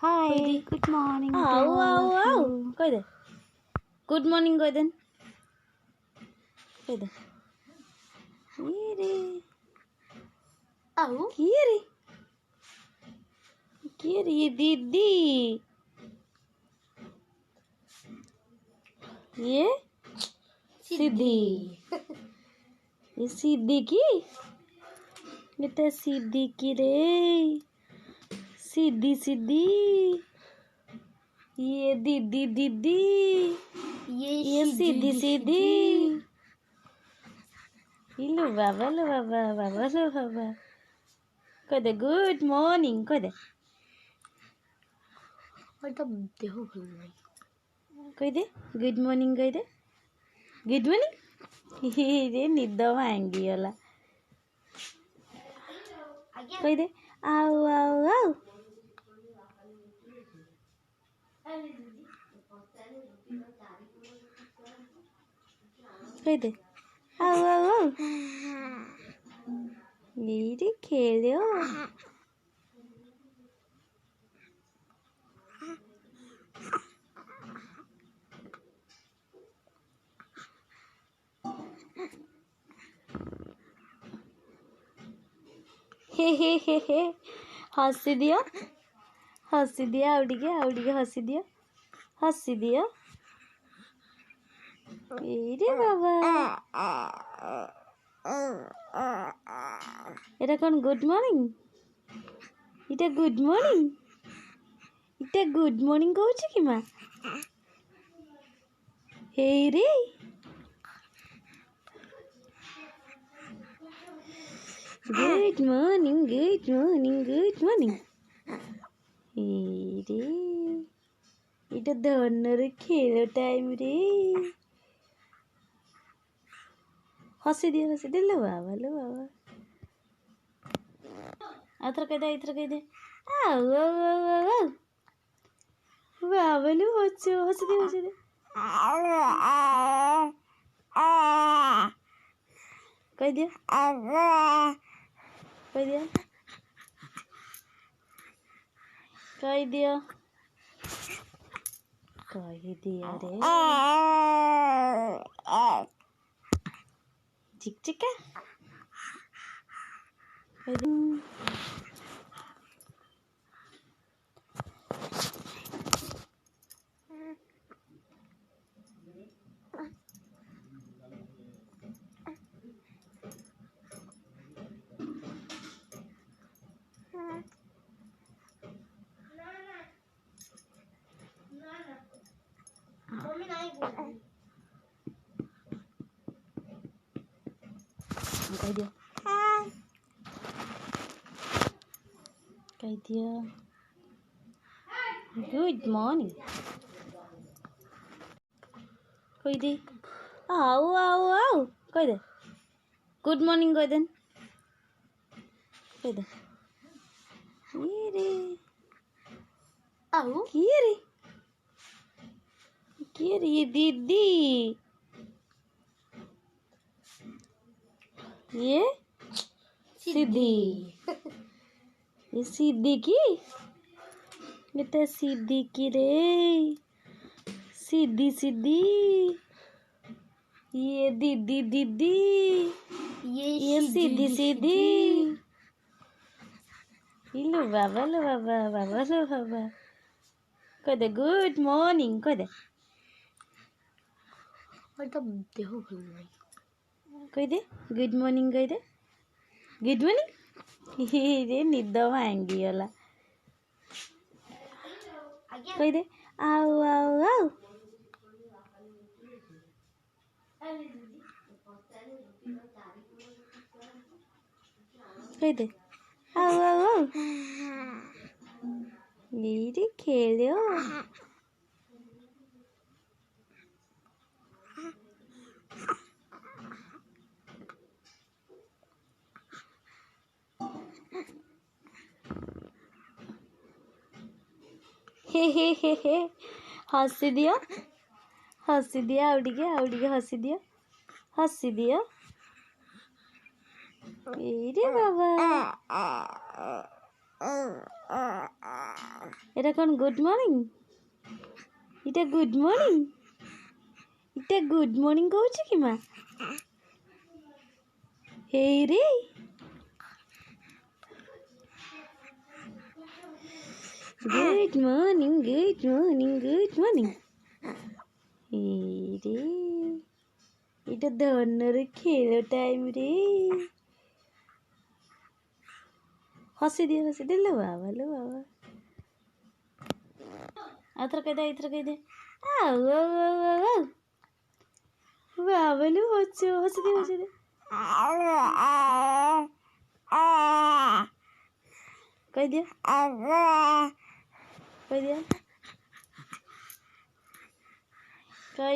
Hi, good morning to Ow, all ow, of ow. you. কই দে good morning কই দেন কই দে রে Oh, কি রে কি রে দিদি ये সিদ্ধি ये সিদ্ধি কি এটা সিদ্ধি কি রে সিদ্ধি সিদ্ধি ये दीदी दीदी ये सीधी सीधी लो बाबा कह दे गुड मॉर्निंग कह दे देह भल नहीं कह दे गुड मॉर्निंग कह दे गुड मॉर्निंग रे निद भांगी गला कह दे आओ आओ आओ कह दे आओ आओ आओ रे खेलो हे हसी दियो आवड़िगे हसी दियो रे बाबा এটা কোন গুড মর্নিং এটা গুড মর্নিং কହୁଛି কি মা হেই রে গুড মর্নিং এই রে এটা ধন্যর খেলো টাইম রে हसी दियो लो बाबा इधर कह दे आओ बाबा लो हसी दे कह दियो कह दियो रे चिक कह दिया गुड मॉर्निंग कह दे आओ कह दे गुड मॉर्निंग कह देन कह दे ये रे आओ की रे ये दीदी ये सीधी ये सीधी की এটা সিদ্ধি কি রে सीधी ये दीदी ये सीधी लो बाबा कह दे गुड मॉर्निंग कह दे देह भल नहीं कह दे गुड मॉर्निंग कह दे गुड मॉर्निंग रे निद भांगी गला कह दे आओ कह दे आओ रे खेलो हे हसी दियो आवड़िगे हसी दियो रे बाबा এটা কোন গুড মর্নিং? এটা গুড মর্নিং? এটা গুড মর্নিং কହୁଛି କି ମା? ହେଇ ରେ good morning good morning good morning रे এটা ধন্যর খেলো টাইম রে हंसी दे लो बाबा आथर कह दे आओ बाबा लो हंसी दे कह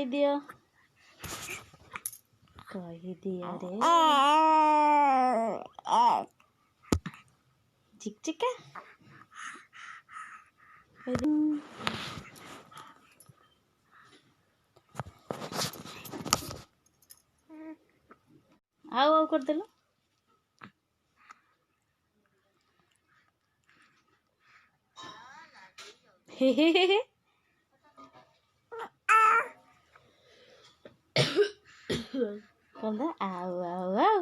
दिया रे चिक चिका आओ कर देलो हे कहता आओ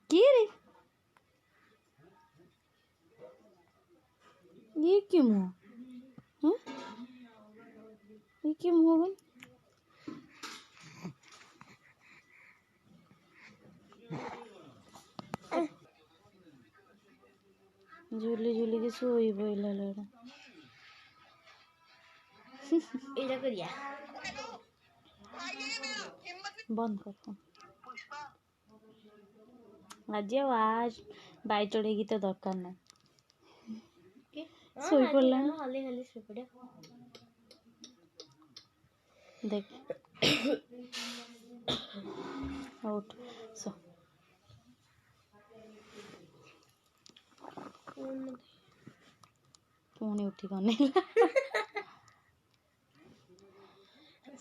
की रे ये क्यों हुआ? ये क्यों हुआ भाई? झूली के सोई पड़ा लड़ा এটা করিয়া बंद कर फोन आज बाई चढ़ेगी तो दरकार ना सोई पड़ला हाली सोई पड़े देख उठ सो पुणी उठी गने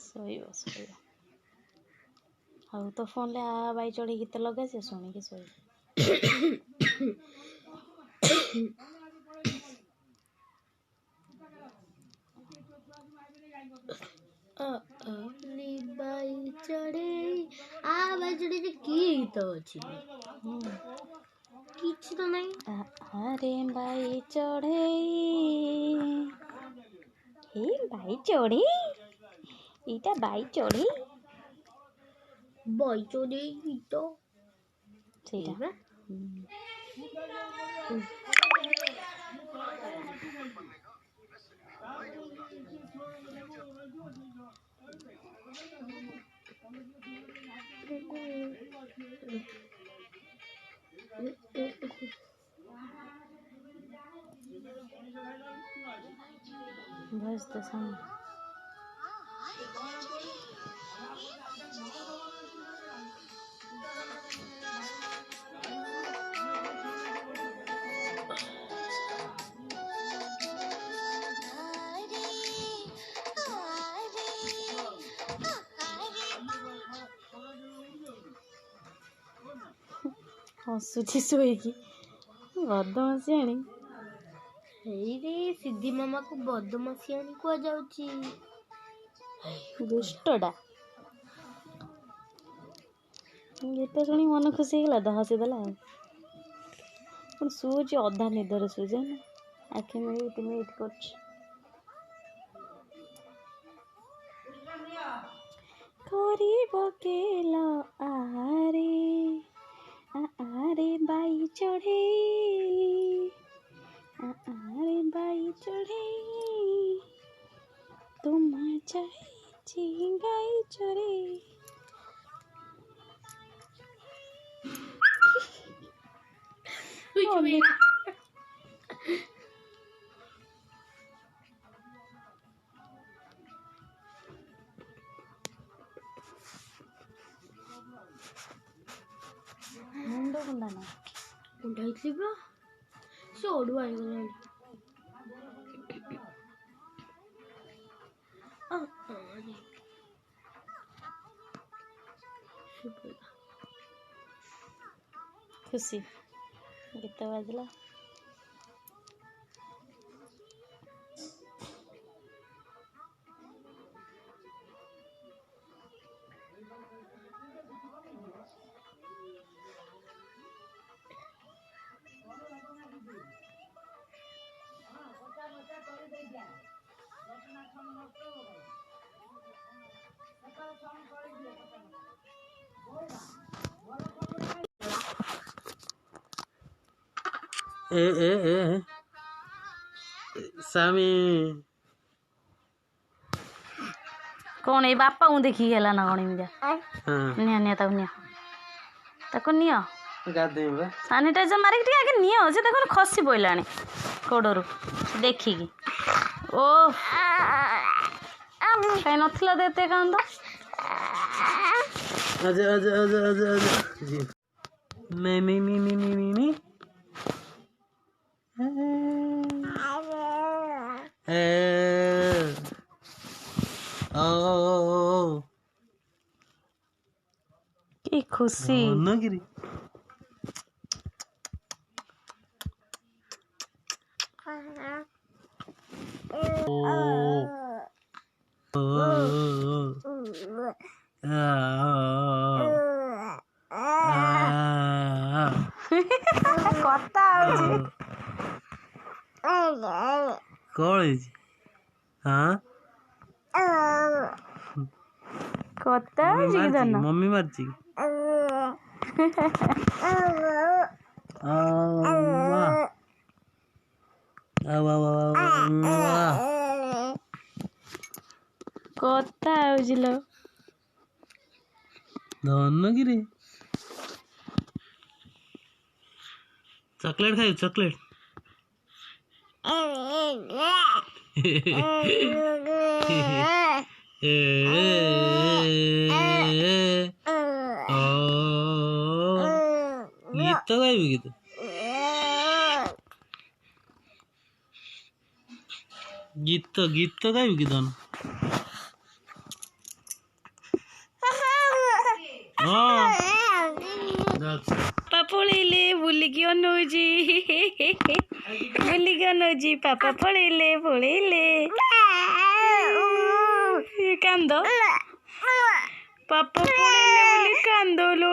सोइब हाँ तो फोन ले आ बाई चढ़ी गीत लगा से शुणी के सोई बाई चढ़े बाई चढ़े की गीत अच्छी किसी तो नहीं अरे बाई चढ़े हे बाई चढ़े इटा बाई चढ़े गीत सेटा बस तो सामने हसुची शोईकी बदमाशियाणी रे सिद्धि मामा को बदमाशियाणी कुआ जाउची दुष्टटा गीत शुणी मन खुशी होगा तो हसीदेला शुचे अधा निदर शुचे ना आखि मिट कर आरे बाई चढ़े तुम चाहे गाई चढ़े मुंड कुंदा ना उठाई से अड़ुआ खुशी गीत बाजला ए ए ए सामी कौन ये बापा हूँ देखी गला ना कौन इनका हाँ निया निया ताको निया गाधे बा सानिटाइजर मारिक टिके आगे निया से देखो खसी पइलानी कोडरू देखिकी ओ कहीं नथिला देते कांद आजा आजा आजा आजा आजा जी मैं की खुशी नगिरी कता कॉलेज हाँ कता मम्मी मारची कता आउजिलो धनगिरी चॉकलेट खाई चॉकलेट गीत गाइबी गीत गीत गीत गाइबी गीत पळिले बुलिकी अनुजी बुलिकी अनुजी पापा पळिले कांद पापा पळिले बोली कांद लो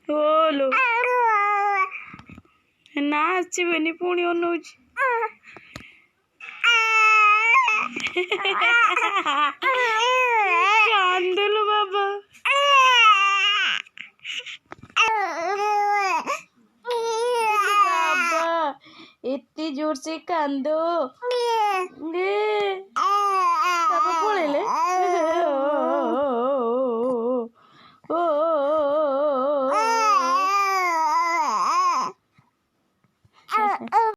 लो लो नाचबेनी पुणी अनुजी कांदलो बाबा इतनी जोर से कांदो पापा पळेले